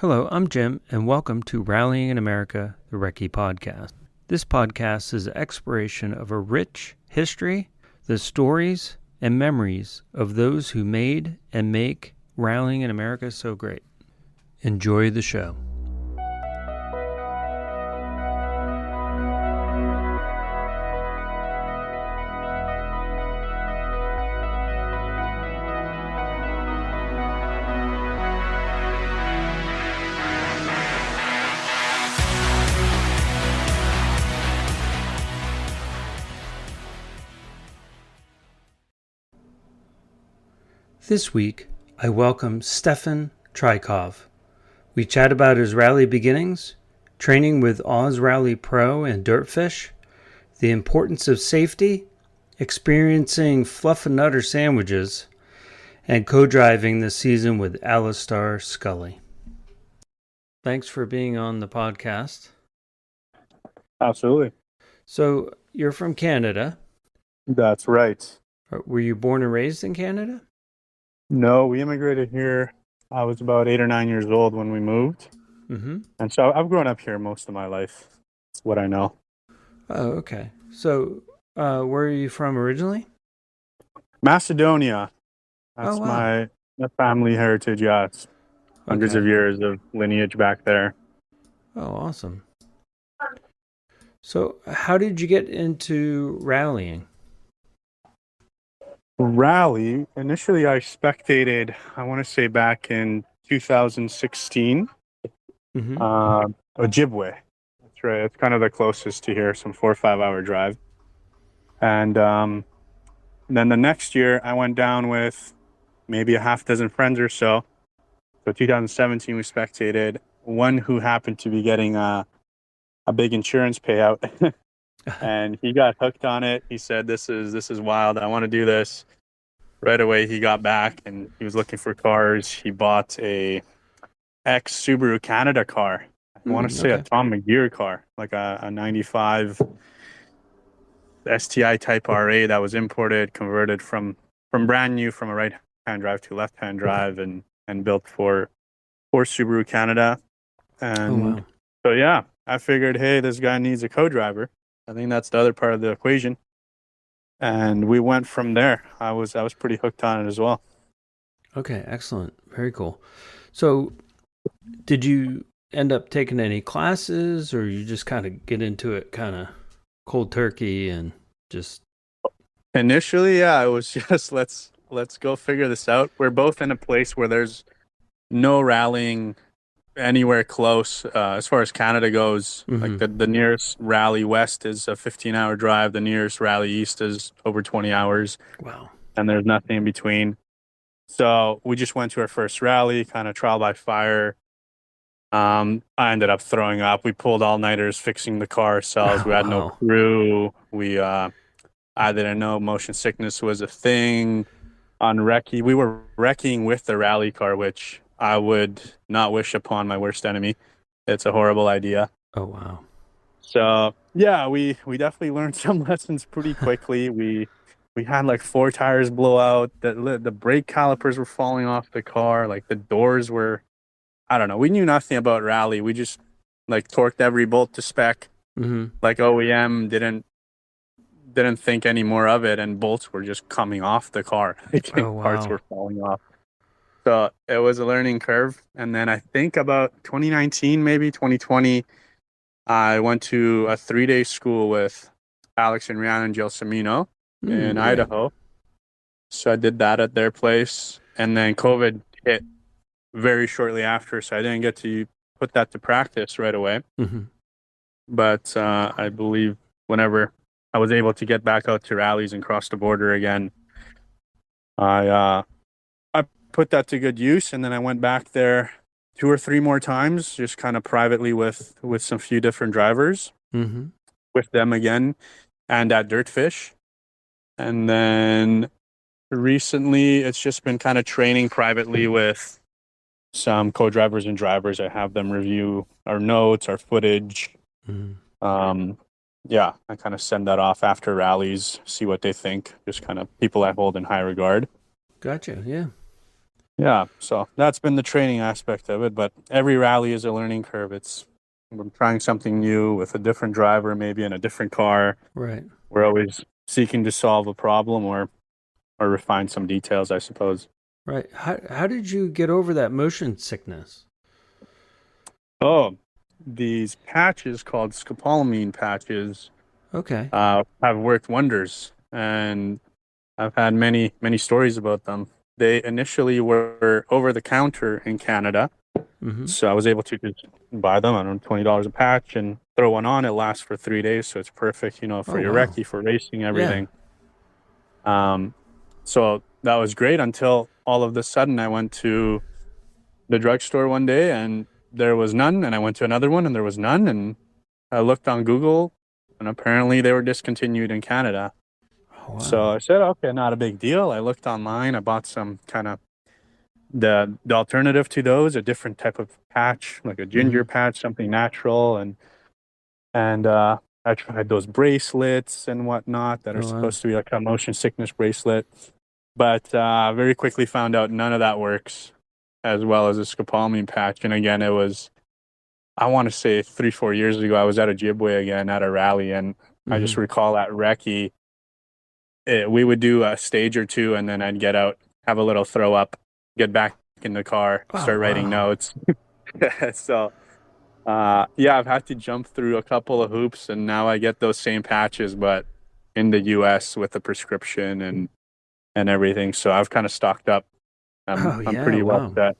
Hello, I'm Jim, and welcome to Rallying in America, the Recce podcast. This podcast is an exploration of a rich history, the stories and memories of those who made and make Rallying in America so great. Enjoy the show. This week, I welcome Stefan Trajkov. We chat about his rally beginnings, training with Oz Rally Pro and Dirtfish, the importance of safety, experiencing Fluffernutter sandwiches, and co-driving this season with Alastair Scully. Thanks for being on the podcast. Absolutely. So, you're from Canada. That's right. Were you born and raised in Canada? No, we immigrated here. I was about 8 or 9 years old when we moved. Mm-hmm. And so I've grown up here most of my life. That's what I know. Oh, okay. So, where are you from originally? Macedonia. That's Oh, wow. my family heritage. Yeah, it's hundreds of years of lineage back there. Oh, awesome. So, how did you get into rallying? Rally, initially I spectated, I want to say back in 2016, Mm-hmm. Ojibwe. That's right. It's kind of the closest to here, some 4 or 5 hour drive. And then the next year I went down with maybe a half dozen friends or so. So 2017 we spectated. One who happened to be getting a big insurance payout. And he got hooked on it. He said, this is wild. I want to do this. Right away, he got back and he was looking for cars. He bought a ex-Subaru Canada car. I want to say a Tom McGear car, like a 95 STI Type RA that was imported, converted from brand new from a right-hand drive to left-hand drive and built for Subaru Canada. And so, yeah, I figured, hey, this guy needs a co-driver. I think that's the other part of the equation. And we went from there. I was pretty hooked on it as well. Okay, excellent. Very cool. So, did you end up taking any classes, or you just kind of get into it kind of cold turkey and just... Initially, yeah, it was just let's go figure this out. We're both in a place where there's no rallying anywhere close as far as Canada goes. Mm-hmm. Like the nearest rally west is a 15-hour drive. The nearest rally east is over 20 hours. Wow. And there's nothing in between. So we just went to our first rally, kind of trial by fire. I ended up throwing up. We pulled all-nighters fixing the car ourselves. We had no crew. I didn't know motion sickness was a thing on recce. We were wrecking with the rally car, which I would not wish upon my worst enemy. It's a horrible idea. Oh, wow. So, yeah, we definitely learned some lessons pretty quickly. We had like 4 tires blow out. The brake calipers were falling off the car. Like the doors were, I don't know. We knew nothing about rally. We just like torqued every bolt to spec. Mm-hmm. Like OEM didn't think any more of it, and bolts were just coming off the car. Parts were falling off. So it was a learning curve. And then I think about 2019, maybe 2020, I went to a 3-day school with Alex and Rhiannon Gelsomino in Idaho. So I did that at their place. And then COVID hit very shortly after, so I didn't get to put that to practice right away. Mm-hmm. But I believe whenever I was able to get back out to rallies and cross the border again, I put that to good use, and then I went back there 2 or 3 more times, just kind of privately with some few different drivers, with them again, and at Dirtfish. And then recently, it's just been kind of training privately with some co-drivers and drivers. I have them review our notes, our footage. Yeah, I kind of send that off after rallies, see what they think. Just kind of people I hold in high regard. Gotcha, yeah. Yeah, so that's been the training aspect of it. But every rally is a learning curve. We're trying something new with a different driver, maybe in a different car. Right. We're always seeking to solve a problem or refine some details, I suppose. Right. How did you get over that motion sickness? Oh, these patches called scopolamine patches Okay. have worked wonders, and I've had many stories about them. They initially were over the counter in Canada, Mm-hmm. so I was able to just buy them. I don't know, $20 a patch and throw one on. It lasts for 3 days, so it's perfect, for Oh your wow. recce, for racing, Yeah. everything. Um, so that was great until all of a sudden I went to the drugstore one day and there was none, and I went to another one and there was none, and I looked on Google and apparently they were discontinued in Canada. Oh So wow. I said, okay, not a big deal. I looked online. I bought some kind of the alternative to those, a different type of patch, like a Mm-hmm. ginger patch, something natural, and I tried those bracelets and whatnot that are Oh wow. supposed to be like a motion sickness bracelet, but very quickly found out none of that works as well as a scopolamine patch. And again, it was, I want to say 3 4 years ago. I was at a Ojibwe again at a rally, and I just Mm-hmm. recall at recce we would do a stage or two, and then I'd get out, have a little throw up, get back in the car, Oh start writing wow. notes. So, yeah, I've had to jump through a couple of hoops, and now I get those same patches, but in the U.S. with a prescription and everything. So I've kind of stocked up. Oh I'm yeah. pretty well Wow. set.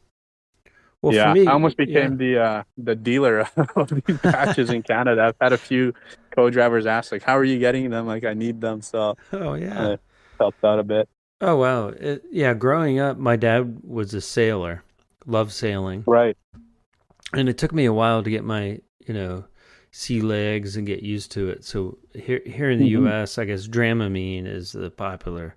Well, for Yeah, I me, almost yeah. became the dealer of these patches in Canada. I've had a few co-drivers ask, like, "How are you getting them?" Like, I need them, so Oh yeah. I helped out a bit. Oh wow. Yeah. Growing up, my dad was a sailor, loved sailing, Right. and it took me a while to get my sea legs and get used to it. So here in the Hmm. U.S., I guess Dramamine is the popular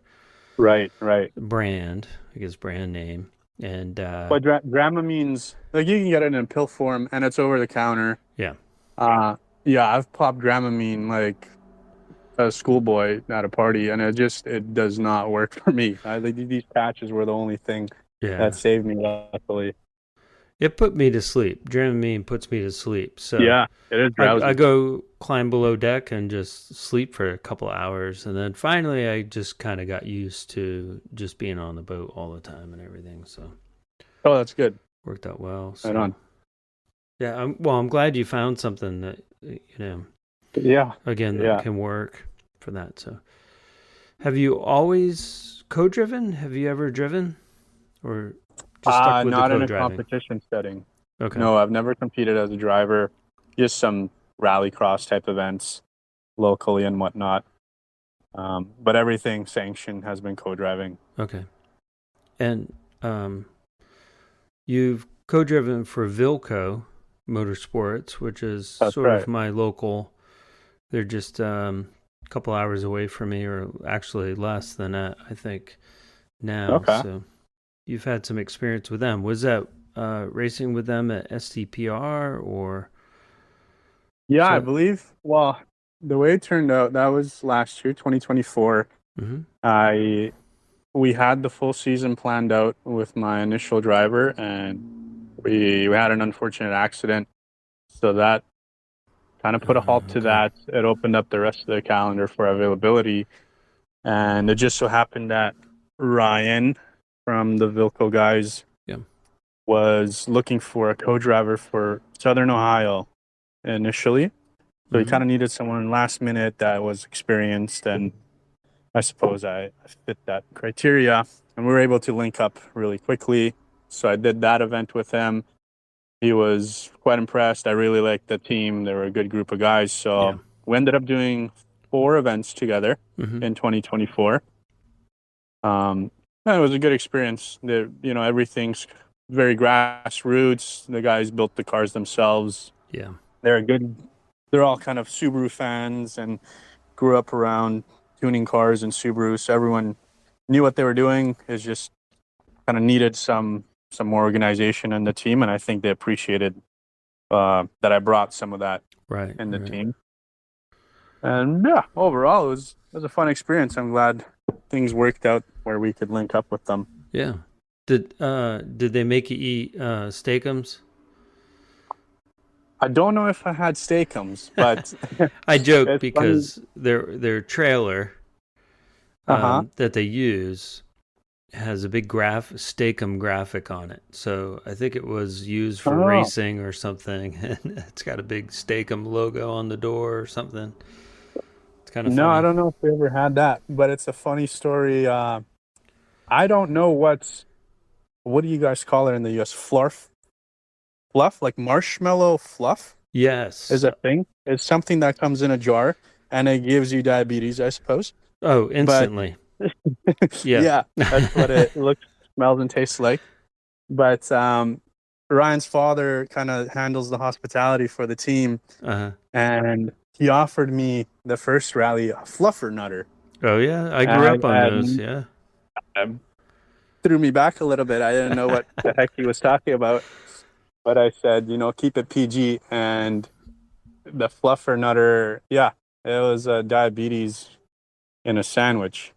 Right, right. brand, I guess brand name, and But Dramamine's like you can get it in pill form, and it's over the counter. yeah, Uh, yeah, I've popped Dramamine like a schoolboy at a party, and it does not work for me. These patches were the only thing that yeah. saved me, luckily. It put me to sleep. Dramamine puts me to sleep. So Yeah, it is I drowsy. go climb below deck and just sleep for a couple hours, and then finally I just kind of got used to just being on the boat all the time and everything. So Oh, that's good. worked out well. Right So on. yeah, I'm glad you found something that Yeah, again that yeah. can work for that. So have you always co-driven? Have you ever driven or just stuck with the Not in a co-driving? competition setting. Okay. No, I've never competed as a driver. Just some rallycross type events locally and whatnot. But everything sanctioned has been co-driving. Okay. And um, you've co-driven for Vilco Motorsports, which is That's sort of right. my local. They're just a couple hours away from me, or actually less than that, I think now. Okay. So you've had some experience with them. Was that racing with them at STPR or Yeah, I so? believe. Well, the way it turned out, that was last year, 2024. Mm-hmm. I We had the full season planned out with my initial driver, and we had an unfortunate accident. So that kind of put a halt to Okay. that. It opened up the rest of the calendar for availability. And it just so happened that Ryan from the Vilco guys Yeah. was looking for a co-driver for Southern Ohio initially. So he Mm-hmm. kind of needed someone last minute that was experienced, and I suppose I fit that criteria. And we were able to link up really quickly. So I did that event with him. He was quite impressed. I really liked the team. They were a good group of guys. Yeah. So we ended up doing 4 events together Mm-hmm. in 2024. And it was a good experience. Everything's very grassroots. The guys built the cars themselves. Yeah. They're good. They're all kind of Subaru fans and grew up around tuning cars and Subaru. So everyone knew what they were doing. It's just kind of needed some more organization in the team, and I think they appreciated that I brought some of that Right. in the Right. team. And yeah, overall, it was a fun experience. I'm glad things worked out where we could link up with them. Yeah. Did they make you eat steakums? I don't know if I had steakums, but I joke it's funny. because their trailer Uh-huh. that they use has a big Steakum graphic on it. So I think it was used for Oh. racing or something, and it's got a big Steakum logo on the door or something. It's kind of No, I funny. don't know if we ever had that, but it's a funny story. I don't know what do you guys call it in the US? Fluff, like marshmallow fluff is Yes. a thing. It's something that comes in a jar and it gives you diabetes, I suppose. Oh, But instantly. Yeah. yeah, that's what it looks, smells, and tastes like. But Ryan's father kind of handles the hospitality for the team, Uh-huh. and he offered me the first rally a Fluffernutter, Oh yeah, I grew up and, on those. and Yeah. threw me back a little bit. I didn't know what the heck he was talking about, but I said, keep it PG. And the Fluffernutter, yeah, it was diabetes in a sandwich.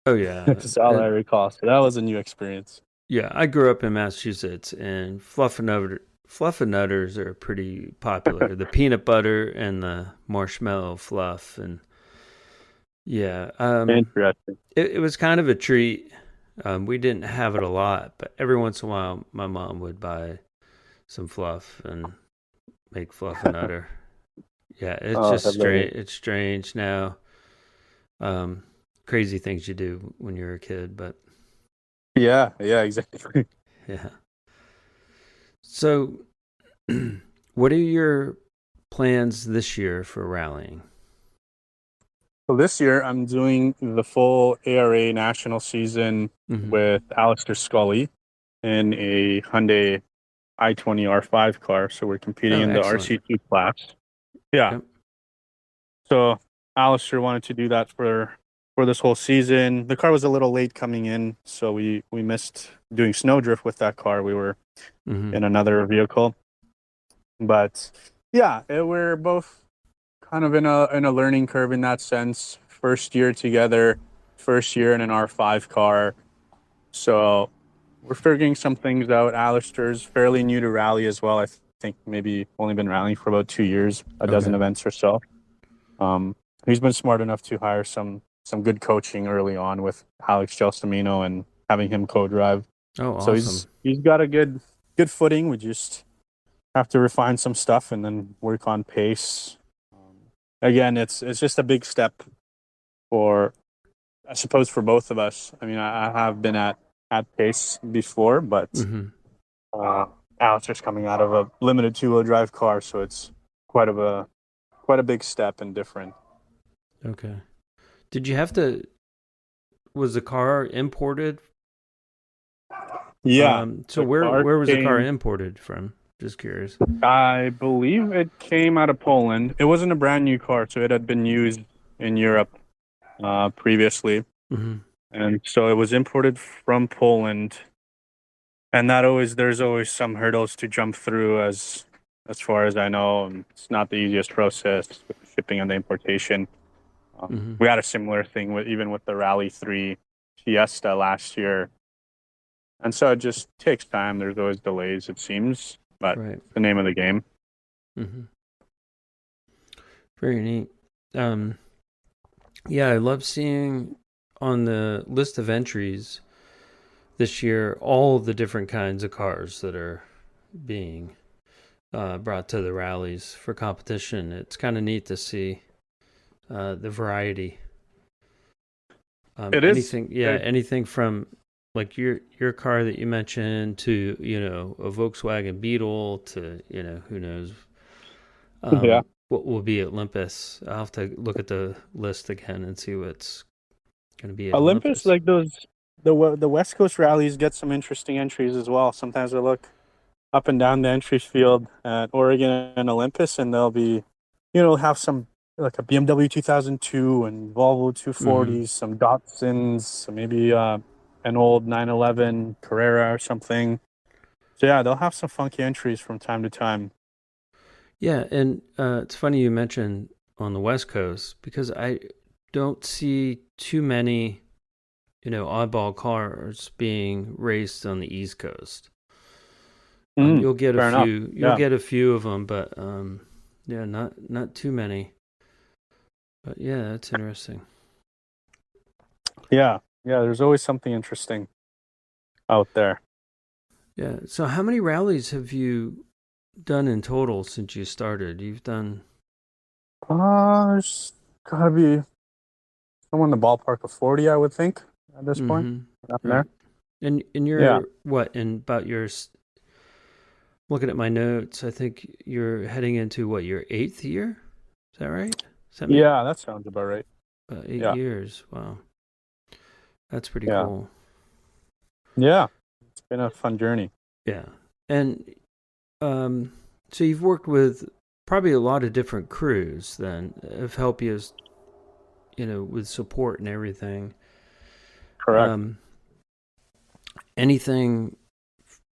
Oh yeah. That's all I recall. So that was a new experience. Yeah, I grew up in Massachusetts, and fluffernutters are pretty popular. The peanut butter and the marshmallow fluff, and yeah, Interesting. it was kind of a treat. We didn't have it a lot, but every once in a while, my mom would buy some fluff and make fluffernutter. Yeah, it's Oh, just hilarious. strange. It's strange now. Um, Crazy things you do when you're a kid, but Yeah, yeah, exactly. yeah. So, what are your plans this year for rallying? So this year I'm doing the full ARA national season Mm-hmm. with Alastair Scully in a Hyundai i20 R5 car. So we're competing Oh, in the excellent. RC2 class. Yeah. Yep. So Alistair wanted to do that for this whole season. The car was a little late coming in, so we missed doing snowdrift with that car. We were Mm-hmm. in another vehicle, but yeah, we're both kind of in a learning curve in that sense. First year together, first year in an R5 car, so we're figuring some things out. Alistair's fairly new to rally as well. I think maybe only been rallying for about 2 years, a dozen Okay. events or so. Um, he's been smart enough to hire some good coaching early on with Alex Gelsomino and having him co-drive. Oh, So awesome. he's got a good footing. We just have to refine some stuff and then work on pace. Again, it's just a big step for, I suppose, for both of us. I mean, I have been at pace before, but Mm-hmm. uh, Alex is coming out of a limited two-wheel drive car, so it's quite of a quite a big step and different. Okay. Did you have to? Was the car imported? Yeah, So the car where was the car came. imported from? Just curious. I believe it came out of Poland. It wasn't a brand new car, so it had been used in Europe previously, Mm-hmm. and so it was imported from Poland. And there's always some hurdles to jump through, as far as I know. And it's not the easiest process with the shipping and the importation. Mm-hmm. We had a similar thing with the Rally 3 Fiesta last year, and so it just takes time. There's always delays, it seems, but Right. the name of the game. Mm-hmm. Very neat. Yeah, I love seeing on the list of entries this year all the different kinds of cars that are being brought to the rallies for competition. It's kind of neat to see the variety. It is. Anything from like your car that you mentioned to a Volkswagen Beetle to who knows Yeah. what will be at Olympus. I'll have to look at the list again and see what's going to be at Olympus, Olympus. like the West Coast rallies get some interesting entries as well. Sometimes I look up and down the entry field at Oregon and Olympus, and they'll be, have some like a BMW 2002 and Volvo Mm-hmm. 240s, some Datsuns, maybe an old 911 Carrera or something. So yeah, they'll have some funky entries from time to time. Yeah, and it's funny you mentioned on the West Coast because I don't see too many oddball cars being raced on the East Coast. Mm, You'll get a fair enough. few. You'll Yeah. get a few of them, but yeah, not too many. But yeah, that's interesting. Yeah. Yeah. There's always something interesting out there. Yeah. So how many rallies have you done in total since you started? You've done. It's gotta be somewhere in the ballpark of 40, I would think, at this point. Mm-hmm. Up Right. there. And Yeah. you're what? In about your looking at my notes, I think you're heading into what, your eighth year? Is that right? Does that make Yeah, that sounds about right. about eight Yeah. years? Wow, that's pretty Yeah. cool. Yeah. It's been a fun journey. Yeah, and um, so you've worked with probably a lot of different crews then have helped you, with support and everything. Correct. Um, anything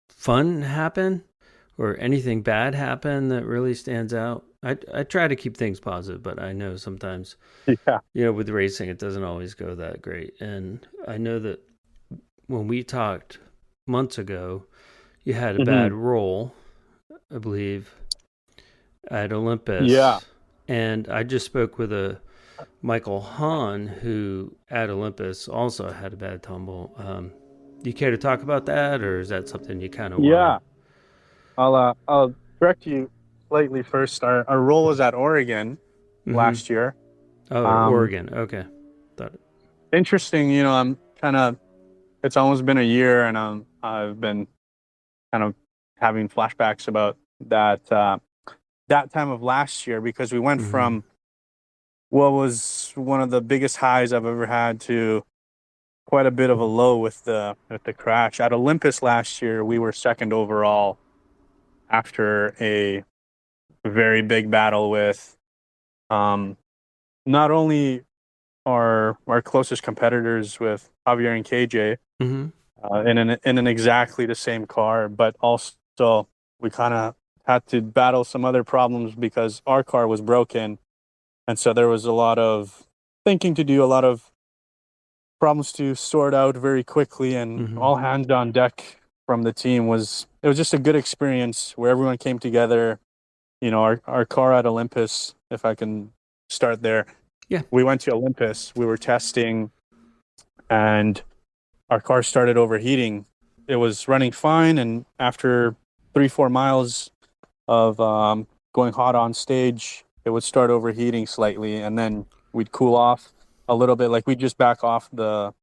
fun happen or anything bad happen that really stands out? I try to keep things positive, but I know sometimes, Yeah. with racing, it doesn't always go that great. And I know that when we talked months ago, you had a Hmm. bad roll, I believe, at Yeah. Olympus. And I just spoke with a Michael Hahn, who at Olympus also had a bad tumble. Do you care to talk about that, or is that something you kind of want to? Yeah. I'll correct you slightly first. Our role was at Oregon Mm-hmm. last year. Oh, Um, Oregon. Okay. Thought. Interesting, I'm kind of it's almost been a year and I've been kind of having flashbacks about that time of last year because we went Mm-hmm. from what was one of the biggest highs I've ever had to quite a bit of a low with the crash. At Olympus last year, we were second overall after a very big battle with um, not only our closest competitors with Javier and KJ Mm-hmm. in an exactly the same car, but also we kind of had to battle some other problems because our car was broken, and so there was a lot of thinking to do, a lot of problems to sort out very quickly, and Mm-hmm. all hands on deck from the team was just a good experience where everyone came together. Our car at Olympus, if I can start there, Yeah. we went to Olympus, we were testing, and our car started overheating. It was running fine, and after 3-4 miles of going hot on stage, it would start overheating slightly, and then we'd cool off a little bit. Like we'd just back off the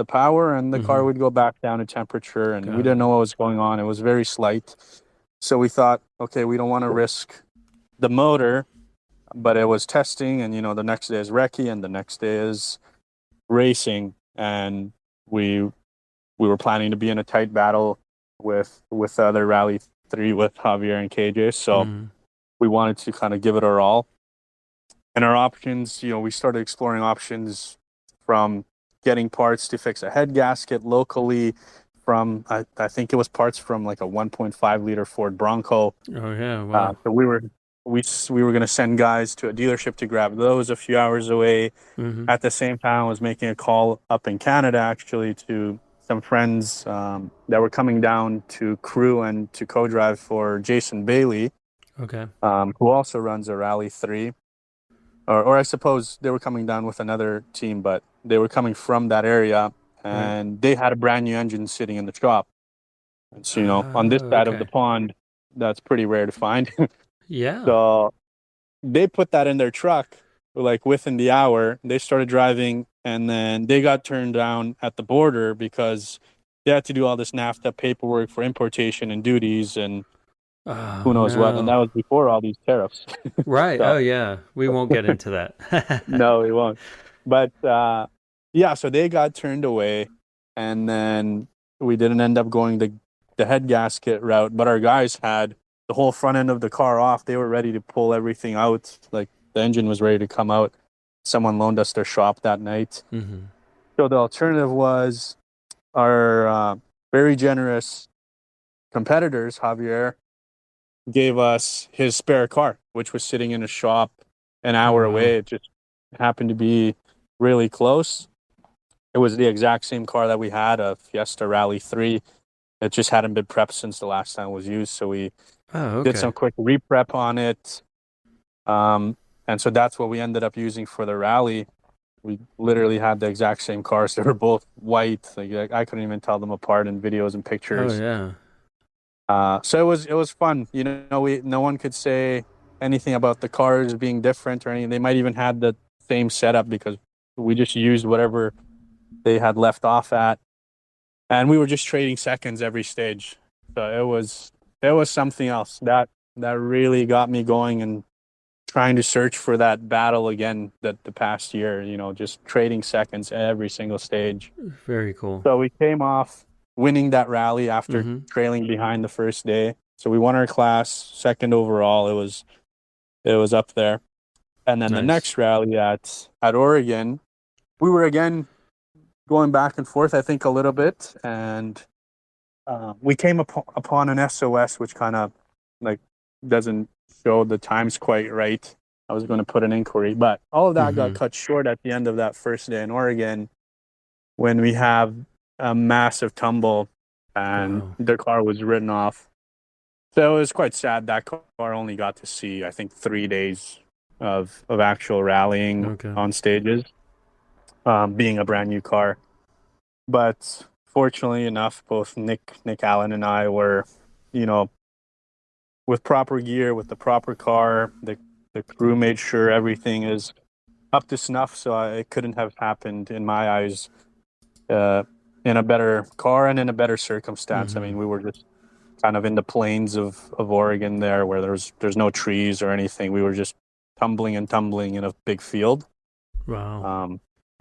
power, and the car Mm-hmm. would go back down in temperature. And we Got didn't it. know what was going on. It was very slight, so we thought, okay, we don't want to risk the motor. But it was testing, and the next day is recce, and the next day is racing, and we we were planning to be in a tight battle with the other Rally 3 with Javier and KJ. So Mm-hmm. we wanted to kind of give it our all. And our options, we started exploring options from getting parts to fix a head gasket locally from, I think it was parts from like a 1.5 liter Ford Bronco. Oh yeah. Wow. So we were going to send guys to a dealership to grab those a few hours away. Mm-hmm. At the same time, I was making a call up in Canada actually to some friends that were coming down to crew and to co-drive for Jason Bailey, Okay. who also runs a Rally 3. Or I suppose they were coming down with another team, but they were coming from that area, Right. and they had a brand new engine sitting in the shop. And so, on this side of the Okay. pond, that's pretty rare to find. Yeah. So they put that in their truck like within the hour. They started driving, and then they got turned down at the border because they had to do all this NAFTA paperwork for importation and duties and Oh who knows what. And no. that was before all these tariffs. Right. So Oh yeah. We won't get into that. no, we won't. But yeah, so they got turned away, and then we didn't end up going the head gasket route. But our guys had the whole front end of the car off. They were ready to pull everything out. Like the engine was ready to come out. Someone loaned us their shop that night. Mm-hmm. So the alternative was our very generous competitors, Javier, gave us his spare car, which was sitting in a shop an Oh hour wow. away. It just happened to be really close. It was the exact same car that we had, a Fiesta Rally 3. It just hadn't been prepped since the last time it was used. So we Oh, did some okay. quick reprep on it. And so that's what we ended up using for the rally. We literally had the exact same cars. They were both white. Like I couldn't even tell them apart in videos and Oh, pictures. yeah. So it was fun. No one could say anything about the cars being different or anything. They might even had the same setup because we just used whatever they had left off at, and we were just trading seconds every stage. So it was something else that really got me going and trying to search for that battle again that the past year. Just trading seconds every single stage. Very cool. So we came off winning that rally after Mm-hmm. trailing behind the first day. So we won our class, second overall. It was up there. And then the Nice. next rally at Oregon, we were again going back and forth, I think, a little bit, and we came upon an SOS, which kind of like doesn't show the times quite right. I was going to put an inquiry, but all of that got Mm-hmm. cut short at the end of that first day in Oregon when we have a massive tumble and Wow. the car was written off. So it was quite sad. That car only got to see, I think, 3 days of actual rallying Okay. on stages, being a brand new car. But fortunately enough, both Nick Allen and I were, you know, with proper gear, with the proper car. The crew made sure everything is up to snuff. So it couldn't have happened in my eyes uh, in a better car and in a better circumstance. I Mm-hmm. mean, we were just kind of in the plains of Oregon there, where there's no trees or anything. We were just tumbling and tumbling in a big field. Wow. Um,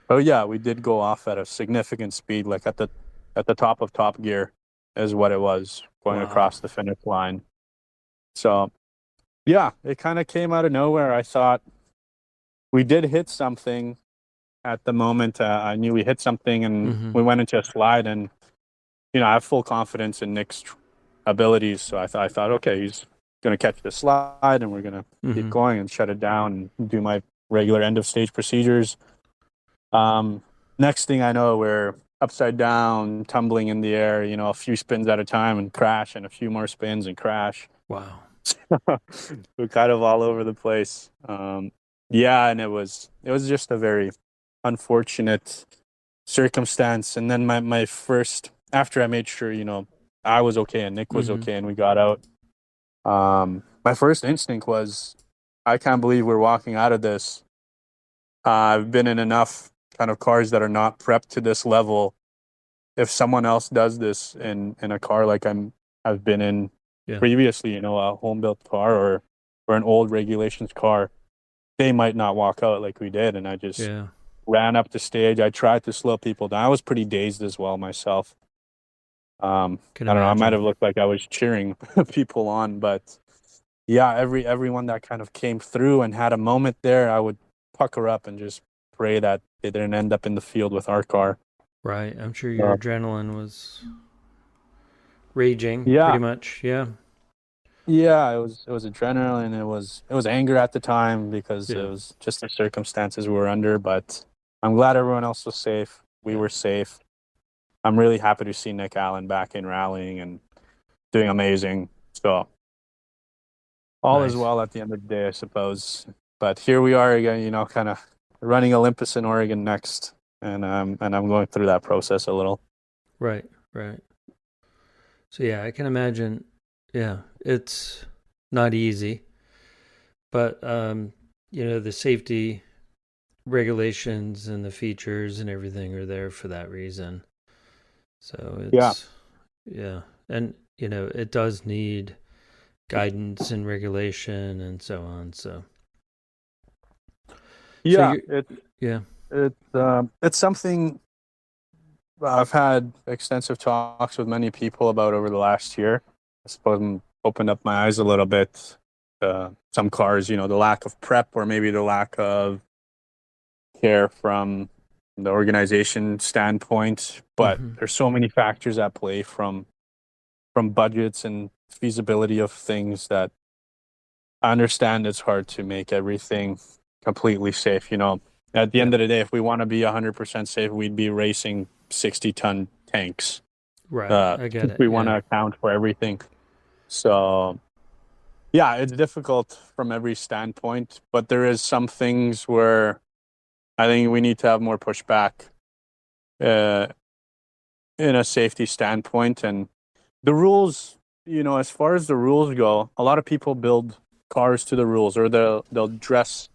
oh yeah, we did go off at a significant speed, like at the top of top gear, is what it was going Wow. across the finish line. So yeah, it kind of came out of nowhere. I thought we did hit something at the moment. I knew we hit something, and Mm-hmm. we went into a slide, and I have full confidence in Nick's abilities. So I thought, okay, he's going to catch the slide, and we're going to keep Mm-hmm. going and shut it down and do my regular end of stage procedures. Um, Next thing I know, we're upside down, tumbling in the air, a few spins at a time and crash, and a few more spins and crash. Wow. We're kind of all over the place. Yeah, and it was just a very unfortunate circumstance. And then my first, after I made sure, I was okay and Nick was Mm-hmm. okay and we got out. My first instinct was, I can't believe we're walking out of this. I've been in enough kind of cars that are not prepped to this level. If someone else does this in a car like I've been in Yeah. previously, a home built car or an old regulations car, they might not walk out like we did. And I just Yeah. ran up the stage. I tried to slow people down. I was pretty dazed as well myself. Can I don't know. I might imagine. have looked like I was cheering people on, but yeah, everyone that kind of came through and had a moment there, I would pucker up and just pray that they didn't end up in the field with our car. Right. I'm sure your Uh, adrenaline was raging yeah, pretty much. Yeah. yeah, it was adrenaline. It was anger at the time because it Yeah. was just the circumstances we were under. But I'm glad everyone else was safe. We Yeah. were safe. I'm really happy to see Nick Allen back in rallying and doing amazing. So all is Nice. well at the end of the day, I suppose. But here we are again, kind of running Olympus in Oregon next, and I'm going through that process a little. Right. Right. So yeah, I can imagine. Yeah, it's not easy, but the safety regulations and the features and everything are there for that reason. So Yeah, it's yeah, and it does need guidance and regulation and so on. So yeah, you yeah. it's something I've had extensive talks with many people about over the last year. I suppose I'm opened up my eyes a little bit. Some cars, the lack of prep or maybe the lack of care from the organization standpoint, but Mm-hmm. there's so many factors at play from budgets and feasibility of things that I understand it's hard to make everything completely safe. At the Yeah. end of the day, if we want to be 100% safe, we'd be racing 60-ton tanks. Right. I get If it. we want Yeah. to account for everything. So yeah, it's difficult from every standpoint, but there is some things where I think we need to have more pushback uh, in a safety standpoint. And the rules, as far as the rules go, a lot of people build cars to the rules, or they'll dress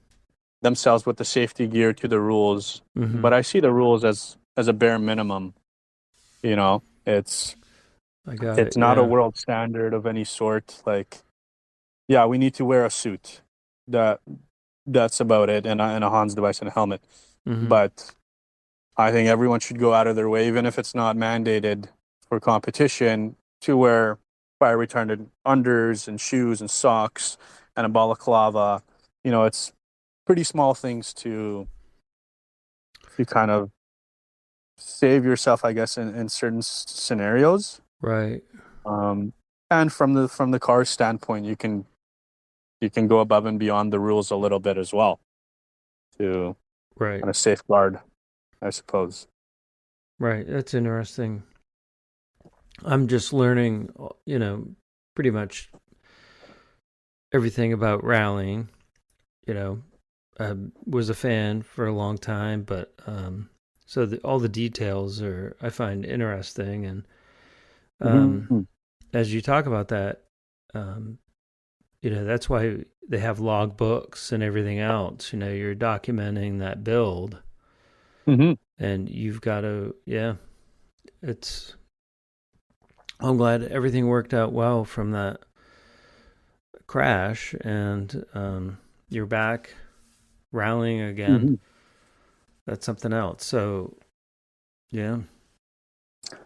themselves with the safety gear to the rules. Mm-hmm. But I see the rules as a bare minimum. It's I got it. it's not a Yeah. world standard of any sort. Like, yeah, we need to wear a suit. That that's about it, and a Hans device and a helmet. Mm-hmm. But I think everyone should go out of their way, even if it's not mandated for competition, to wear fire retardant unders and shoes and socks and a balaclava. It's pretty small things to kind of save yourself, I guess, in certain scenarios. Right. Um, and from the car standpoint, you can go above and beyond the rules a little bit as well to Right. kind of safeguard, I suppose. Right. That's interesting. I'm just learning, pretty much everything about rallying. You know, I was a fan for a long time, but so all the details I find interesting, and Mm-hmm. as you talk about that, um, that's why they have log books and everything else. You're documenting that build, Mm-hmm. and you've got to, yeah. It's. I'm glad everything worked out well from that crash, and you're back rallying again. Mm-hmm. That's something else. So, yeah,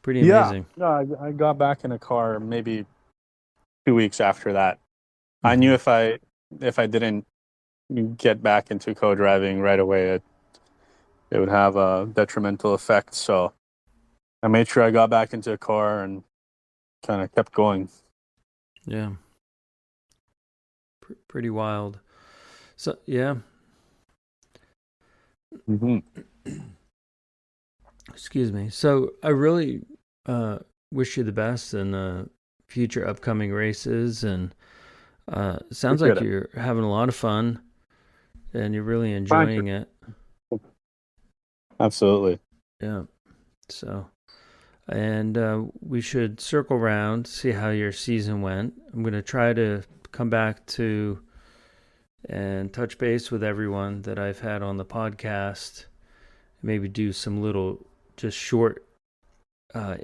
pretty Yeah. amazing. No, I got back in a car maybe 2 weeks after that. I Mm-hmm. knew if I didn't get back into co-driving right away, it would have a detrimental effect. So I made sure I got back into a car and kind of kept going. Yeah, pretty wild. So, yeah, Mm-hmm. excuse me. So, I really wish you the best in the future upcoming races, and sounds Appreciate like it. you're having a lot of fun and you're really Thank enjoying you. it. Absolutely. Yeah. So, and we should circle around, see how your season went. I'm going to try to come back to and touch base with everyone that I've had on the podcast. Maybe do some little, just short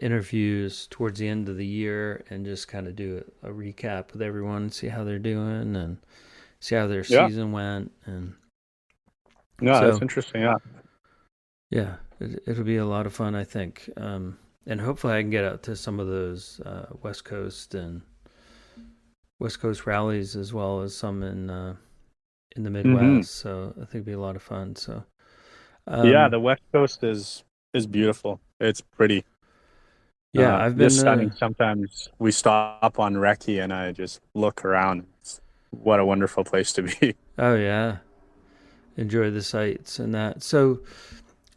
interviews towards the end of the year, and just kind of do a recap with everyone, see how they're doing, and see how their Yeah. season went. And No, that's so, interesting. Yeah. yeah, it'll be a lot of fun, I think. And hopefully I can get out to some of those West Coast rallies, as well as some in the Mm-hmm. Midwest. So I think it'd be a lot of fun. So Yeah, um, the West Coast is beautiful. It's pretty. yeah, I've Just been. stunning. Sometimes we stop on Recce and I just look around. What a wonderful place to be. Oh yeah, enjoy the sights and that. So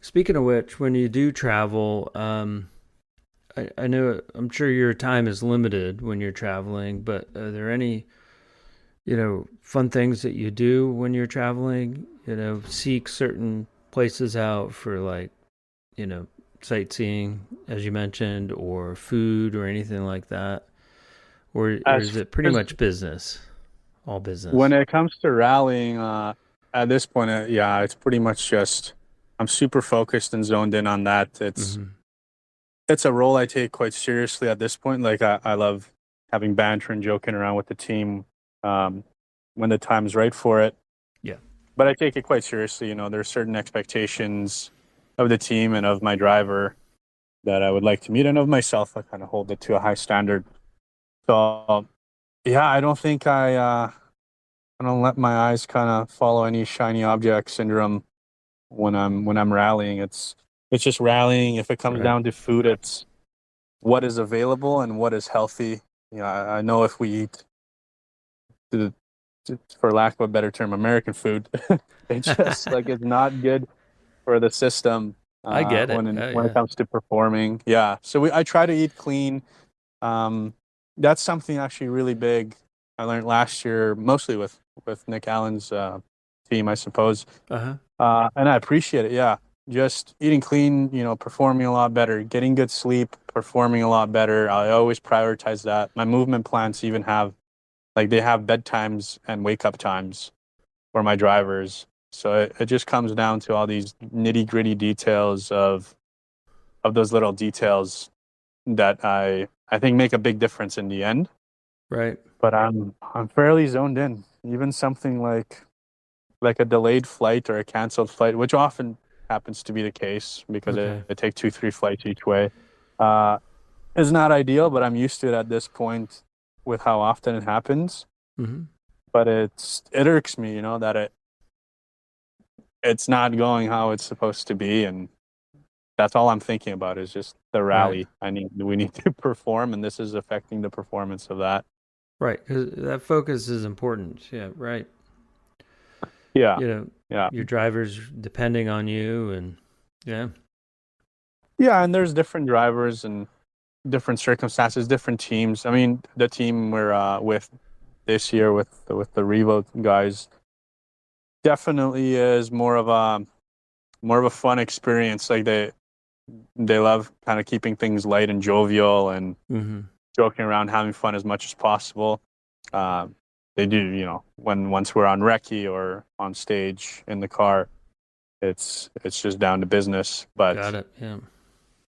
speaking of which, when you do travel, I know I'm sure your time is limited when you're traveling, but are there any fun things that you do when you're traveling? Seek certain places out for, like, you know, sightseeing, as you mentioned, or food or anything like that? Or As is it pretty far as much business? All when business? it comes to rallying, at this point, yeah, it's pretty much just I'm super focused and zoned in on that. It's Mm-hmm. it's a role I take quite seriously at this point. Like I love having banter and joking around with the team um, when the time's right for it. Yeah. But I take it quite seriously. There are certain expectations of the team and of my driver that I would like to meet, and of myself. I kind of hold it to a high standard. So yeah, I don't think I don't let my eyes kind of follow any shiny object syndrome when I'm rallying. It's just rallying. If it comes Right. down to food, it's what is available and what is healthy. I know if we eat the, for lack of a better term, American food, it's just like it's not good. for the system I get it. when it Yeah. comes to performing. Yeah. So I try to eat clean. Um, that's something actually really big I learned last year, mostly with Nick Allen's team, I suppose. Uh-huh. And I appreciate it. Yeah. Just eating clean, performing a lot better, getting good sleep, performing a lot better. I always prioritize that. My movement plans even have, like, they have bedtimes and wake up times for my drivers. So it just comes down to all these nitty gritty details of those little details that I think make a big difference in the end. Right. But I'm fairly zoned in. Even something like a delayed flight or a canceled flight, which often happens to be the case because Okay. it takes 2-3 flights each way, uh, is not ideal. But I'm used to it at this point with how often it happens. Mm-hmm. But it irks me, that it's not going how it's supposed to be, and that's all I'm thinking about is just the Right. rally. We need to perform, and this is affecting the performance of that. Right. Because that focus is important. Yeah. Right. Yeah, You know, yeah, your driver's depending on you, and yeah. yeah. And there's different drivers and different circumstances, different teams. I mean, the team we're with this year with the Revo guys definitely is more of a fun experience. Like they love kind of keeping things light and jovial and Mm-hmm. joking around, having fun as much as possible. Uh, they do, once we're on recce or on stage in the car, it's just down to business. Got But it. Yeah.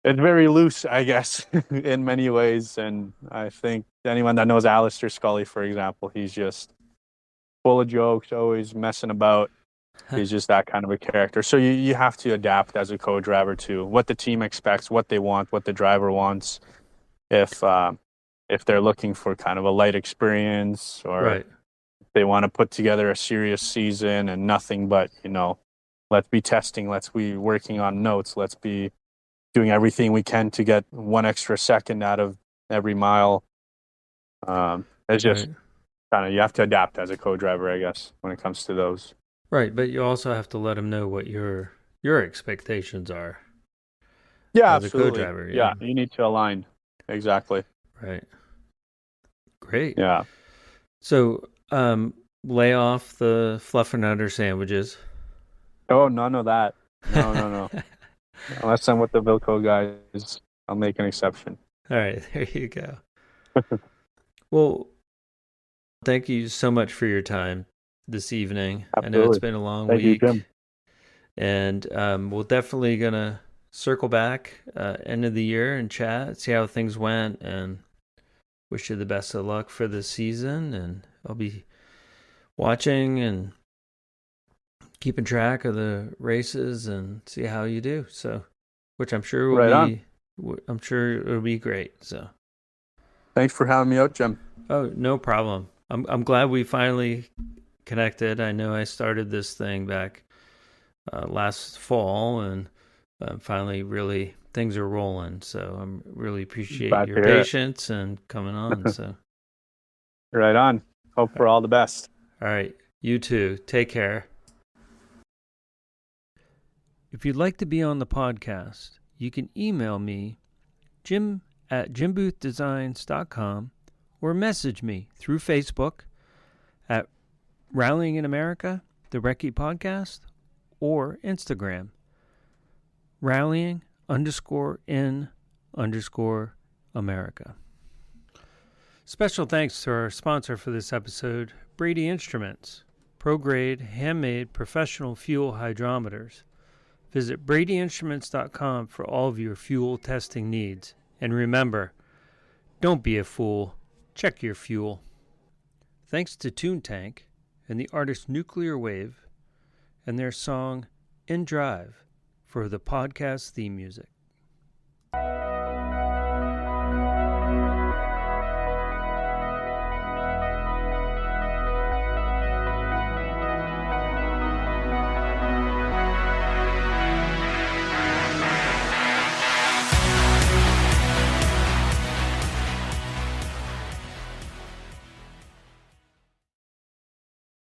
it's very loose, I guess, in many ways. And I think anyone that knows Alastair Scully, for example, he's just full of jokes, always messing about. He's just that kind of a character. So you have to adapt as a co-driver to what the team expects, what they want, what the driver wants. If they're looking for kind of a light experience, or Right. they want to put together a serious season and nothing but, let's be testing, let's be working on notes, let's be doing everything we can to get 1 extra second out of every mile. It's just Right. kind of, you have to adapt as a co-driver, I guess, when it comes to those. Right. But you also have to let them know what your expectations are Yeah, as a absolutely. co-driver. Yeah. Yeah, you need to align. Exactly. Right. Great. Yeah. So, lay off the Fluffernutter sandwiches. Oh, none of that. No, no, no. Unless I'm with the Vilco guys, I'll make an exception. All right, there you go. Well, thank you so much for your time this evening. I know it's Absolutely. been a long Thank you, week, Jim. and we'll definitely gonna circle back end of the year and chat, see how things went, and wish you the best of luck for the season. And I'll be watching and keeping track of the races and see how you do. So, which I'm sure will Right on. be, I'm sure it'll be great. So, Thanks for having me out, Jim. oh, no problem. I'm glad we finally connected. I know I started this thing back last fall, and finally, really things are rolling. So I'm really appreciate Glad your to hear it. patience and coming on. So, Right on. Hope for all the best. all right, you too. Take care. If you'd like to be on the podcast, you can email me, jim@jimboothdesigns.com, or message me through Facebook at Rallying in America, the Recce Podcast, or Instagram, rallying_in_America. Special thanks to our sponsor for this episode, Brady Instruments, pro-grade, handmade, professional fuel hydrometers. Visit BradyInstruments.com for all of your fuel testing needs. And remember, don't be a fool. Check your fuel. Thanks to Toontank and the artist Nuclear Wave and their song In Drive for the podcast theme music.